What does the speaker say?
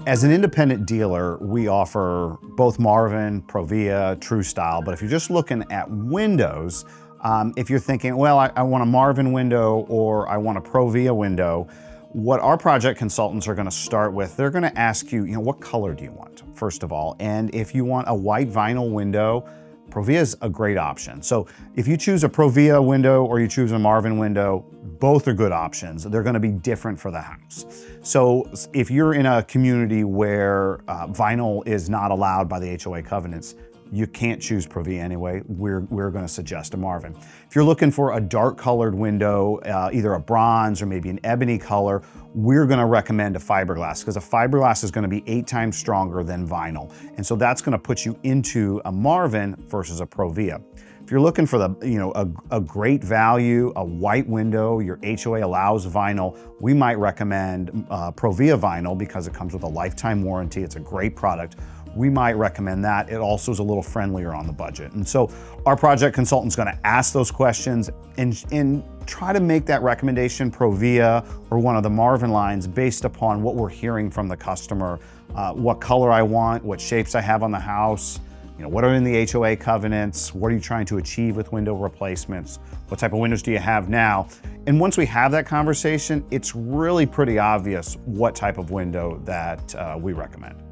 As an independent dealer, we offer both Marvin, ProVia, True Style, but if you're just looking at windows, if you're thinking, well, I want a Marvin window or I want a ProVia window, what our project consultants are gonna start with, they're gonna ask you, what color do you want, first of all? And if you want a white vinyl window, ProVia is a great option. So if you choose a ProVia window or you choose a Marvin window, both are good options. They're gonna be different for the house. So if you're in a community where vinyl is not allowed by the HOA covenants, you can't choose ProVia anyway. We're gonna suggest a Marvin. If you're looking for a dark colored window, either a bronze or maybe an ebony color, we're gonna recommend a fiberglass because a fiberglass is gonna be 8 times stronger than vinyl. And so that's gonna put you into a Marvin versus a ProVia. If you're looking for a great value, a white window, your HOA allows vinyl, we might recommend ProVia vinyl because it comes with a lifetime warranty. It's a great product. We might recommend that. It also is a little friendlier on the budget. And so our project consultant's gonna ask those questions and try to make that recommendation, ProVia or one of the Marvin lines, based upon what we're hearing from the customer, what color I want, what shapes I have on the house, what are in the HOA covenants, what are you trying to achieve with window replacements, what type of windows do you have now? And once we have that conversation, it's really pretty obvious what type of window that we recommend.